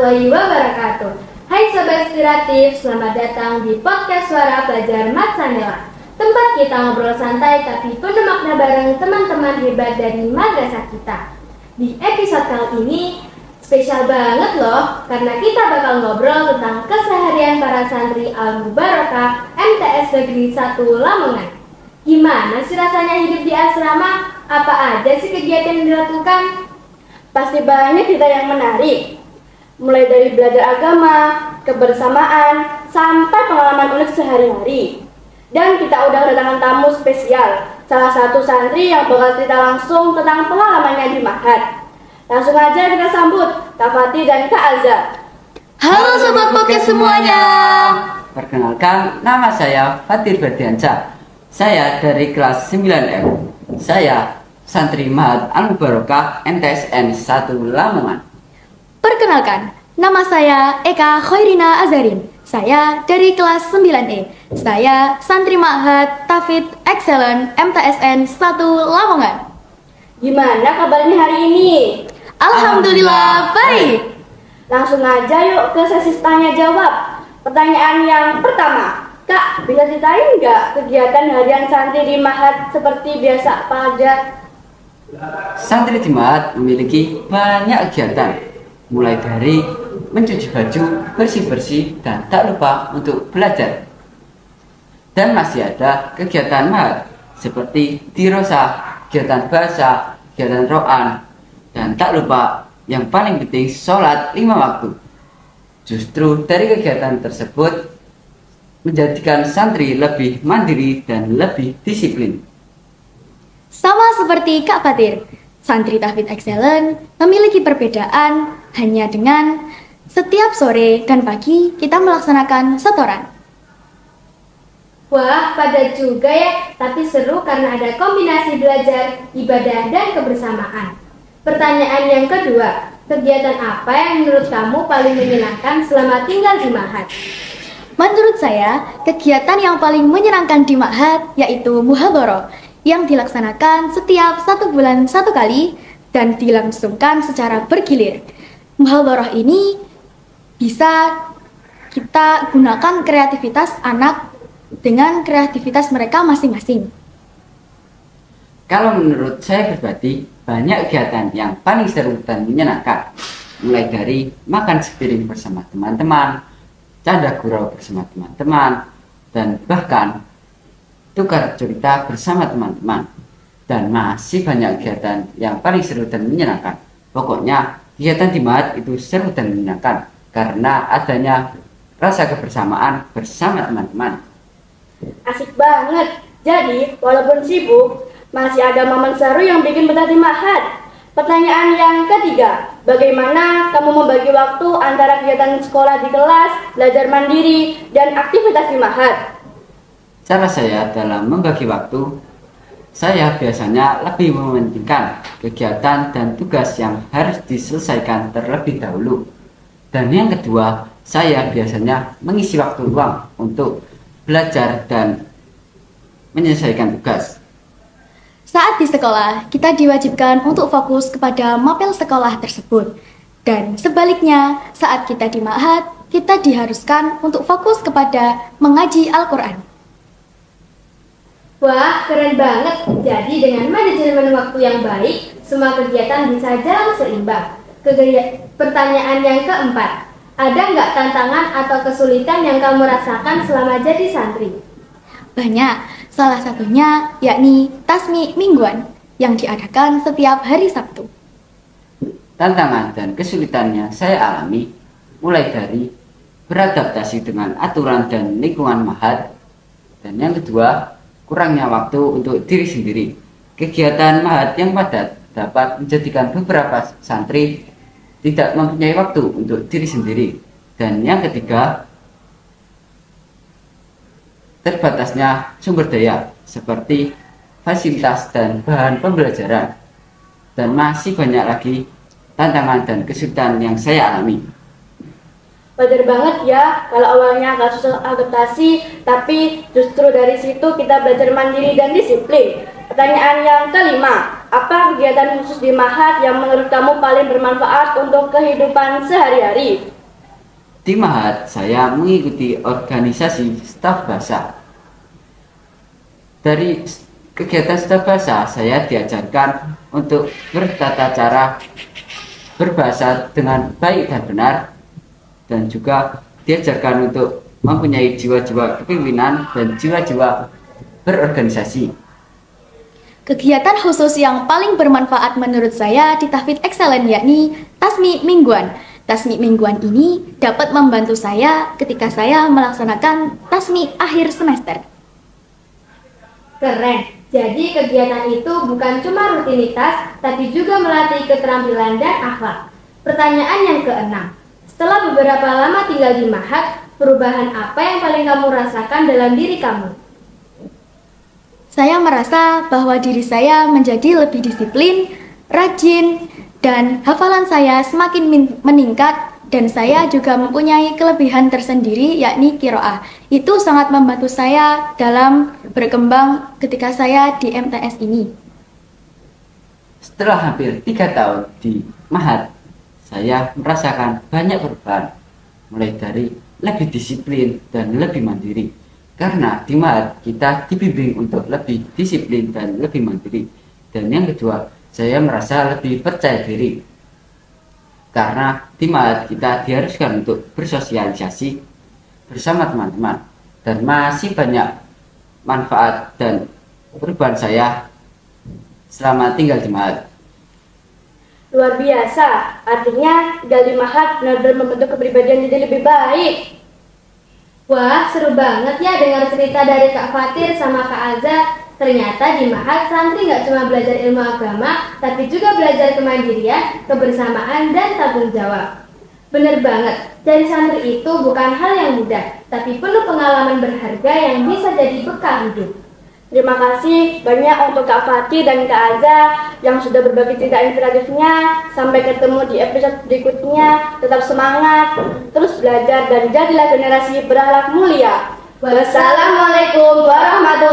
warahmatullahi wabarakatuh. Hai Sobat Inspiratif, selamat datang di podcast Suara Pelajar Matsanela. Tempat kita ngobrol santai tapi penuh makna bareng teman-teman hebat dari madrasah kita. Di episode kali ini spesial banget loh, karena kita bakal ngobrol tentang keseharian para santri Al-Mubarakah MTS Negeri 1 Lamongan. Gimana sih rasanya hidup di asrama? Apa aja sih kegiatan yang dilakukan? Pasti banyak cerita yang menarik, mulai dari belajar agama, kebersamaan, sampai pengalaman unik sehari-hari. Dan kita udah kedatangan tamu spesial, salah satu santri yang bakal cerita langsung tentang pengalamannya di Ma'had. Langsung aja kita sambut Kak Fatih dan Kak Alza. Halo Sobat Podcast semuanya. Perkenalkan, nama saya Fatih Berdiansyah. Saya dari kelas 9M. Saya santri Ma'had Al-Mubarakah MTSN 1 Lamongan. Perkenalkan, nama saya Eka Khairina Azarin. Saya dari kelas 9E. Saya santri Ma'had Tafid Excellent MTSN 1 Lamongan. Gimana kabarnya hari ini? Alhamdulillah baik. Langsung aja yuk ke sesi tanya jawab. Pertanyaan yang pertama, Kak, bisa ceritain nggak kegiatan harian santri di Ma'had seperti biasa apa aja? Santri di Ma'had memiliki banyak kegiatan, mulai dari mencuci baju, bersih-bersih, dan tak lupa untuk belajar. Dan masih ada kegiatan Ma'had seperti dirosah, kegiatan bahasa, kegiatan ro'an, dan tak lupa yang paling penting sholat 5 waktu. Justru dari kegiatan tersebut menjadikan santri lebih mandiri dan lebih disiplin. Sama seperti Kak Fatir, santri Tafid Excellent memiliki perbedaan hanya dengan setiap sore dan pagi kita melaksanakan setoran. Wah, padat juga ya, tapi seru karena ada kombinasi belajar, ibadah, dan kebersamaan. Pertanyaan yang kedua, kegiatan apa yang menurut kamu paling menyenangkan selama tinggal di Ma'had? Menurut saya, kegiatan yang paling menyenangkan di Ma'had yaitu muhadharah yang dilaksanakan setiap 1 bulan 1 kali dan dilangsungkan secara bergilir. Muhadharah ini bisa kita gunakan kreativitas anak dengan kreativitas mereka masing-masing. Kalau menurut saya pribadi, banyak kegiatan yang paling seru dan menyenangkan. Mulai dari makan sepiring bersama teman-teman, canda gurau bersama teman-teman, dan bahkan tukar cerita bersama teman-teman. Dan masih banyak kegiatan yang paling seru dan menyenangkan. Pokoknya kegiatan di Ma'had itu seru dan menyenangkan karena adanya rasa kebersamaan bersama teman-teman. Asik banget. Jadi, walaupun sibuk, masih ada momen seru yang bikin betah di Ma'had. Pertanyaan yang ketiga, bagaimana kamu membagi waktu antara kegiatan sekolah di kelas, belajar mandiri, dan aktivitas di Ma'had? Cara saya dalam membagi waktu, saya biasanya lebih mementingkan kegiatan dan tugas yang harus diselesaikan terlebih dahulu. Dan yang kedua, saya biasanya mengisi waktu luang untuk belajar dan menyelesaikan tugas. Saat di sekolah, kita diwajibkan untuk fokus kepada mapel sekolah tersebut. Dan sebaliknya, saat kita di Ma'had, kita diharuskan untuk fokus kepada mengaji Al-Quran. Wah, keren banget. Jadi dengan manajemen waktu yang baik, semua kegiatan bisa jalan seimbang. Pertanyaan yang keempat, ada nggak tantangan atau kesulitan yang kamu rasakan selama jadi santri? Banyak, salah satunya yakni tasmi mingguan yang diadakan setiap hari Sabtu. Tantangan dan kesulitannya saya alami mulai dari beradaptasi dengan aturan dan lingkungan Ma'had. Dan yang kedua, kurangnya waktu untuk diri sendiri. Kegiatan Ma'had yang padat dapat menjadikan beberapa santri tidak mempunyai waktu untuk diri sendiri. Dan yang ketiga, terbatasnya sumber daya seperti fasilitas dan bahan pembelajaran. Dan masih banyak lagi tantangan dan kesulitan yang saya alami. Wajar banget ya kalau awalnya agak susah adaptasi, tapi justru dari situ kita belajar mandiri dan disiplin. Pertanyaan yang kelima, apa kegiatan khusus di Ma'had yang menurut kamu paling bermanfaat untuk kehidupan sehari-hari? Di Mahat, saya mengikuti organisasi staf bahasa. Dari kegiatan staf bahasa, saya diajarkan untuk bertata cara berbahasa dengan baik dan benar, dan juga diajarkan untuk mempunyai jiwa-jiwa kepemimpinan dan jiwa-jiwa berorganisasi. Kegiatan khusus yang paling bermanfaat menurut saya di Tahfidz Excellent yakni Tasmi Mingguan. Tasmi mingguan ini dapat membantu saya ketika saya melaksanakan tasmi akhir semester. Keren. Jadi kegiatan itu bukan cuma rutinitas, tapi juga melatih keterampilan dan akhlak. Pertanyaan yang keenam. Setelah beberapa lama tinggal di Mahat, perubahan apa yang paling kamu rasakan dalam diri kamu? Saya merasa bahwa diri saya menjadi lebih disiplin, rajin, dan hafalan saya semakin meningkat, dan saya juga mempunyai kelebihan tersendiri yakni qiraah. Itu sangat membantu saya dalam berkembang ketika saya di MTS ini. Setelah hampir 3 tahun di Mahat, saya merasakan banyak perubahan, mulai dari lebih disiplin dan lebih mandiri. Karena di Mahat kita dibimbing untuk lebih disiplin dan lebih mandiri. Dan yang kedua, saya merasa lebih percaya diri. Karena di Mahat kita diharuskan untuk bersosialisasi bersama teman-teman. Dan masih banyak manfaat dan perubahan saya selama tinggal di Mahat. Luar biasa, artinya tinggal di Mahat benar-benar membentuk kepribadian jadi lebih baik. Wah, seru banget ya dengar cerita dari Kak Fatir sama Kak Alza. Ternyata di Mahat santri nggak cuma belajar ilmu agama, tapi juga belajar kemandirian, kebersamaan, dan tanggung jawab. Bener banget, jadi santri itu bukan hal yang mudah, tapi penuh pengalaman berharga yang bisa jadi bekal hidup. Terima kasih banyak untuk Kak Fatih dan Kak Alza yang sudah berbagi cerita inspiratifnya. Sampai ketemu di episode berikutnya. Tetap semangat, terus belajar, dan jadilah generasi berakhlak mulia. Wassalamualaikum warahmatullahi wabarakatuh.